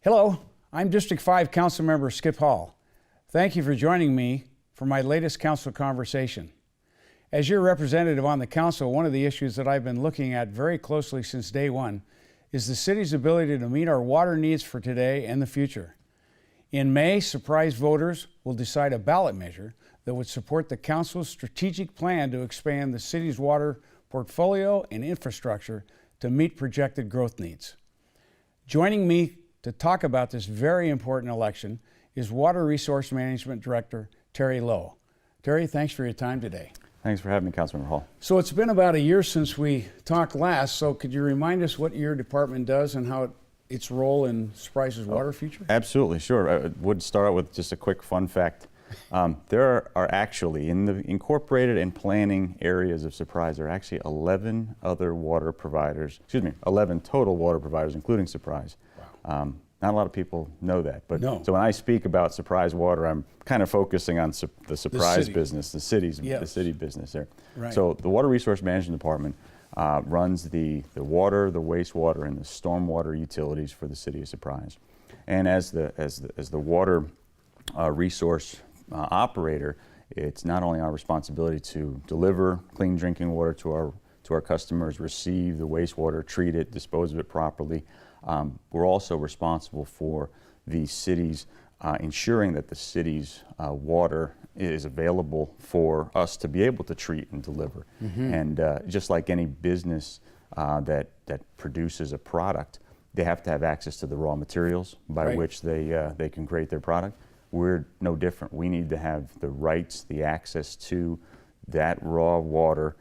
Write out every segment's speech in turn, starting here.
Hello, I'm District 5 Councilmember Skip Hall. Thank you for joining me for my latest council conversation. As your representative on the council, one of the issues that I've been looking at very closely since day one is the city's ability to meet our water needs for today and the future. In May, surprise voters will decide a ballot measure that would support the council's strategic plan to expand the city's water portfolio and infrastructure to meet projected growth needs. Joining me to talk about this very important election is Water Resource Management Director Terry Lowe. Terry, thanks for your time today. Thanks for having me, Councilmember Hall. So it's been about a year since we talked last, so could you remind us what your department does and how its role in Surprise's water future? Absolutely, sure. I would start out with just a quick fun fact. There are actually, in the incorporated and planning areas of Surprise, there are actually 11 other water providers, 11 total water providers, including Surprise. Wow. Not a lot of people know that, but no. So when I speak about Surprise Water, I'm kind of focusing on the Surprise business, the city business there. Right. So the Water Resource Management Department runs the water, the wastewater, and the stormwater utilities for the city of Surprise. And as the water resource operator, it's not only our responsibility to deliver clean drinking water to our customers, receive the wastewater, treat it, dispose of it properly. We're also responsible for the city's ensuring that the city's water is available for us to be able to treat and deliver. Mm-hmm. And just like any business that produces a product, they have to have access to the raw materials by which they can create their product. We're no different. We need to have the rights, the access to that raw water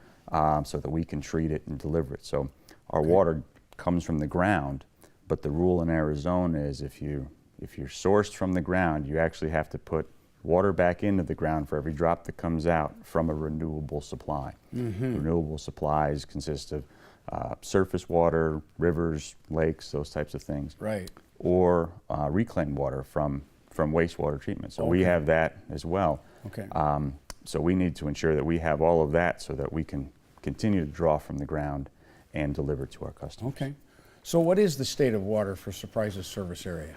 so that we can treat it and deliver it. So our water comes from the ground, but the rule in Arizona is if you're sourced from the ground, you actually have to put water back into the ground for every drop that comes out from a renewable supply. Mm-hmm. Renewable supplies consist of surface water, rivers, lakes, those types of things. Right. Or reclaimed water from wastewater treatment. So we have that as well. Okay. So we need to ensure that we have all of that so that we can continue to draw from the ground and deliver to our customers. Okay. So what is the state of water for Surprise's service area?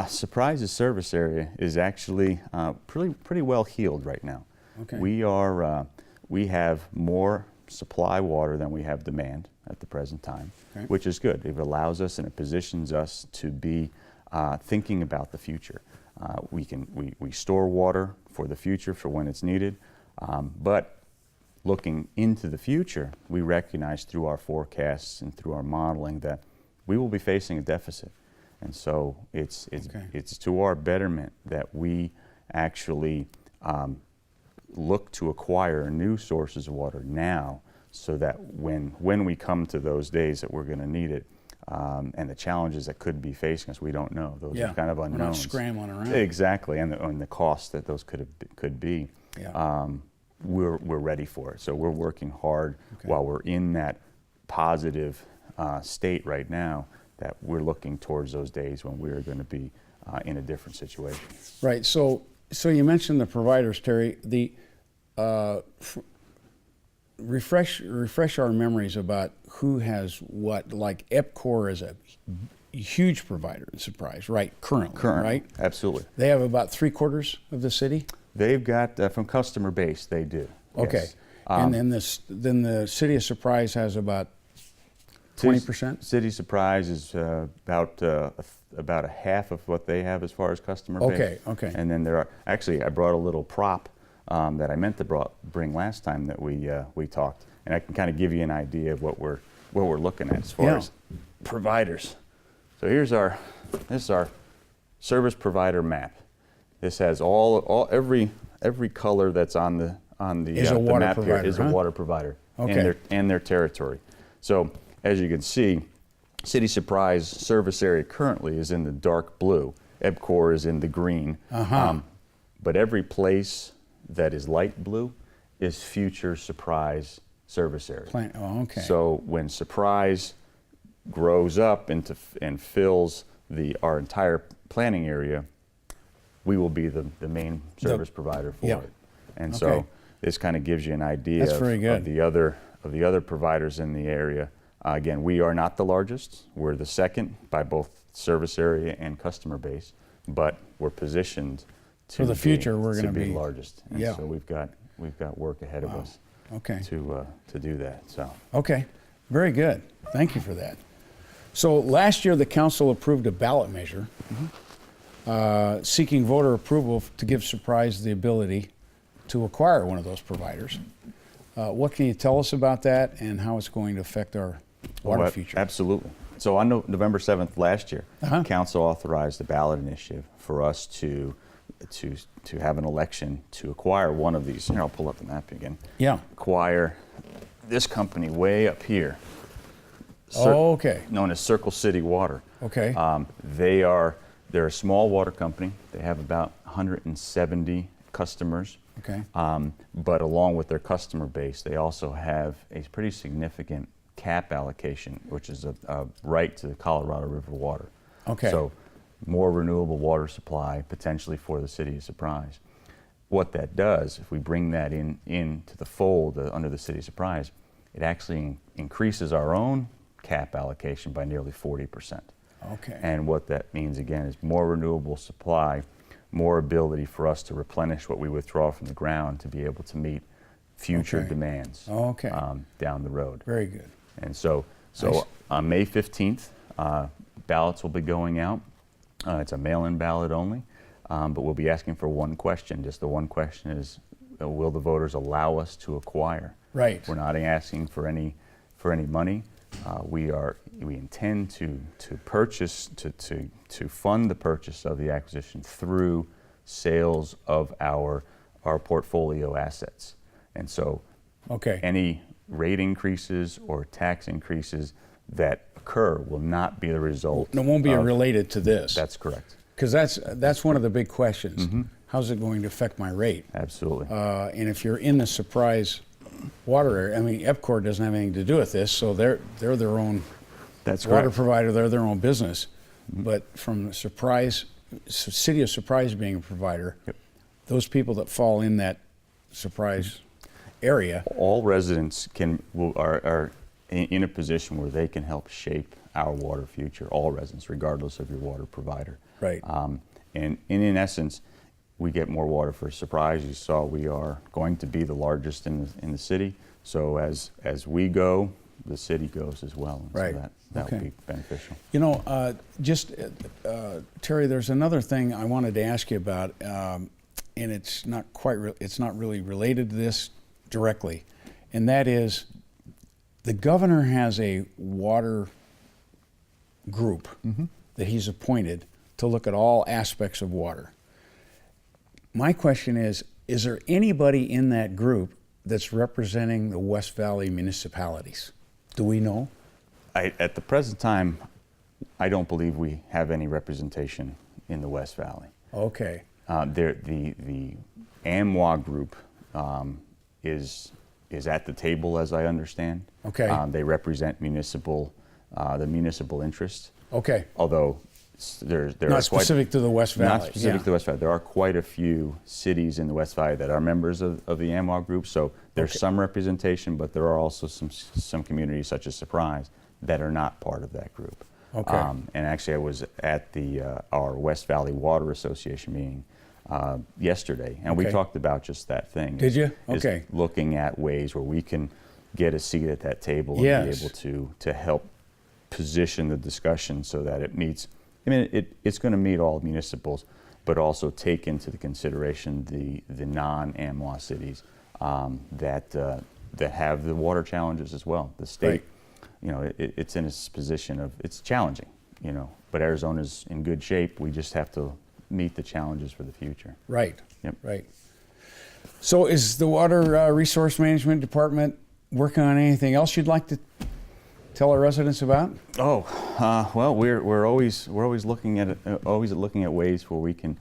Surprise's service area is actually pretty well healed right now. Okay. We have more supply water than we have demand at the present time, which is good. It allows us and it positions us to be thinking about the future. We store water for the future for when it's needed, but looking into the future, we recognize through our forecasts and through our modeling that we will be facing a deficit. And so it's to our betterment that we actually look to acquire new sources of water now so that when we come to those days that we're going to need it, and the challenges that could be facing us, we don't know. Those are kind of unknowns. We're not scrambling around. Exactly, and the cost that those could be. Yeah. We're ready for it. So we're working hard while we're in that positive state right now, that we're looking towards those days when we're going to be in a different situation. Right. So you mentioned the providers, Terry. The refresh our memories about who has what. Like EPCOR is a huge provider in Surprise, right? Currently, right? Absolutely. They have about 3/4 of the city. They've got from customer base. They do. Okay. Yes. And then the city of Surprise has about 20%. City Surprise is about a half of what they have as far as customer base. Okay. And then there are I brought a little prop that I meant to bring last time that we talked, and I can kind of give you an idea of what we're looking at as far as providers. So this is our service provider map. This has every color that's on the map here is a water provider and their territory. So as you can see, City Surprise service area currently is in the dark blue. EPCOR is in the green. But every place that is light blue is future Surprise service area. So when Surprise grows up and fills our entire planning area, we will be the main service provider for it. And so this kind of gives you an idea of the other providers in the area Again, we are not the largest. We're the second by both service area and customer base, but we're positioned to For the future, we're to gonna be be- the largest. And yeah. so we've got work ahead of us Okay. to do that. So Okay, very good. Thank you for that. So last year, the council approved a ballot measure seeking voter approval to give Surprise the ability to acquire one of those providers. What can you tell us about that and how it's going to affect our water Well, future? Absolutely. So on November 7th last year, Uh-huh. council authorized a ballot initiative for us to have an election to acquire one of these. Here, I'll pull up the map again. Yeah. Acquire this company way up here. Oh, okay. Known as Circle City Water. Okay. They're a small water company. They have about 170 customers. Okay. But along with their customer base, they also have a pretty significant cap allocation, which is a right to the Colorado River water. Okay. So more renewable water supply potentially for the city of Surprise. What that does, if we bring that into the fold under the city of Surprise, it actually increases our own cap allocation by nearly 40%. Okay. And what that means, again, is more renewable supply, more ability for us to replenish what we withdraw from the ground to be able to meet future Okay. demands Okay. down the road. Very good. And so Nice. on May 15th, ballots will be going out. It's a mail-in ballot only, but we'll be asking for one question. Just the one question is, will the voters allow us to acquire? Right. We're not asking for any money. We intend to purchase to fund the purchase of the acquisition through sales of our portfolio assets. And so Okay. any rate increases or tax increases that occur will not be the result. It won't be of- related to this. That's correct. Because that's one of the big questions. How's it going to affect my rate? Absolutely. And if you're in the Surprise water area, I mean, EPCOR doesn't have anything to do with this, so they're their own That's water correct. provider, they're their own business. But from Surprise, City of Surprise being a provider, Yep. those people that fall in that Surprise area, All residents are in a position where they can help shape our water future. All residents, regardless of your water provider. right? And in essence, we get more water for Surprise. You saw we are going to be the largest in the city. So as we go, the city goes as well. And Right. So that Okay. will be beneficial. You know, Terry, there's another thing I wanted to ask you about, and it's not it's not really related to this directly, and that is the governor has a water group that he's appointed to look at all aspects of water. My question is there anybody in that group that's representing the West Valley municipalities? Do we know? At the present time, I don't believe we have any representation in the West Valley. Okay. The AMWA group is at the table, as I understand. Okay. They represent the municipal interest. Okay. Although there are Not specific to the West Valley. Not specific to the West Valley. There are quite a few cities in the West Valley that are members of the AMWA group, so there's Okay. some representation, but there are also some communities such as Surprise that are not part of that group. Okay. And actually, I was at our West Valley Water Association meeting yesterday, and we Okay. talked about just that thing. Did you? is Okay. looking at ways where we can get a seat at that table and Yes. be able to help position the discussion so that it meets. I mean, it's going to meet all municipals, but also take into the consideration the non-AMWA cities that have the water challenges as well. The state, Right. you know, it's in a position of it's challenging, you know, but Arizona's in good shape. We just have to meet the challenges for the future. Right. Yep. Right. So is the Water Resource Management Department working on anything else you'd like to tell our residents about? Oh, well, we're always looking at ways where we can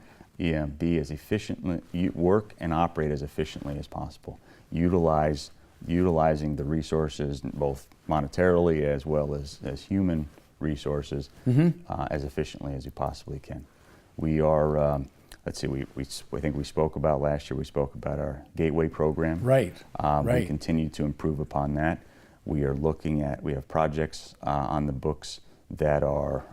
be as efficiently, work and operate as efficiently as possible. Utilizing the resources, both monetarily as well as human resources, as efficiently as you possibly can. We are, let's see, I think we spoke about last year, we spoke about our Gateway program. Right. We Right. continue to improve upon that. We have projects on the books that are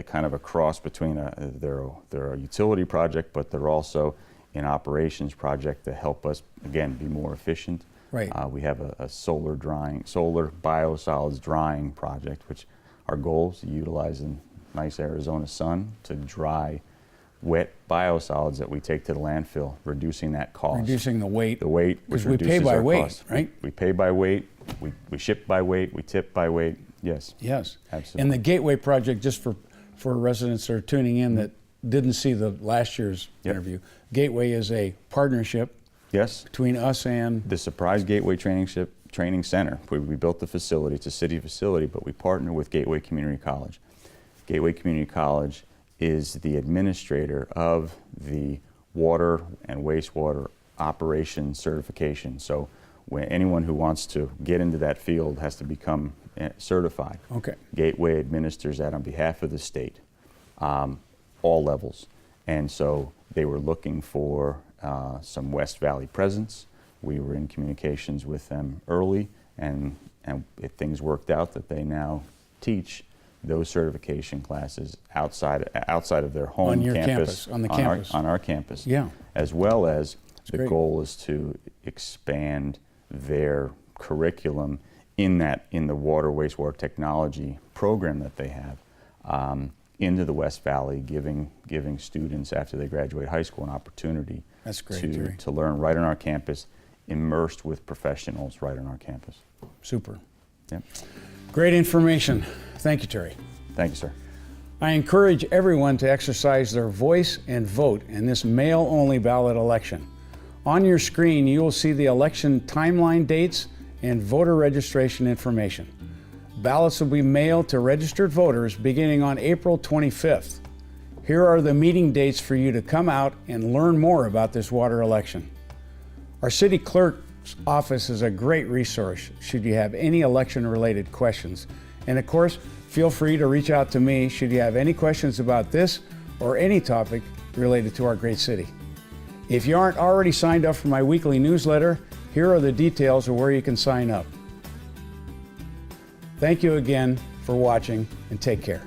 kind of a cross between they're a utility project, but they're also an operations project to help us, again, be more efficient. Right. We have a solar biosolids drying project, which our goal is to utilize the nice Arizona sun to dry wet biosolids that we take to the landfill, reducing that cost. Reducing the weight. The weight, which Because we pay reduces by our weight, cost. right? We pay by weight, we ship by weight, we tip by weight, yes. Yes. Absolutely. And the Gateway project, just for residents that are tuning in that didn't see the last year's Yep. interview, Gateway is a partnership Yes, between us and, the Surprise Gateway Training Center. We built the facility, it's a city facility, but we partner with Gateway Community College. Gateway Community College is the administrator of the water and wastewater operations certification. So when anyone who wants to get into that field has to become certified. okay, Gateway administers that on behalf of the state, all levels. And so they were looking for some West Valley presence. We were in communications with them early, and things worked out that they now teach those certification classes outside of their home On your campus, campus, on the campus. on our campus. Yeah. As well as the great. goal is to expand their curriculum in the water wastewater technology program that they have into the West Valley, giving students after they graduate high school an opportunity That's great, Terry. to learn right on our campus, immersed with professionals right on our campus. super. Yep. Great information. Thank you, Terry. Thank you, sir. I encourage everyone to exercise their voice and vote in this mail-only ballot election. On your screen, you will see the election timeline dates and voter registration information. Ballots will be mailed to registered voters beginning on April 25th. Here are the meeting dates for you to come out and learn more about this water election. Our city clerk's office is a great resource should you have any election-related questions. And of course, feel free to reach out to me should you have any questions about this or any topic related to our great city. If you aren't already signed up for my weekly newsletter, here are the details of where you can sign up. Thank you again for watching, and take care.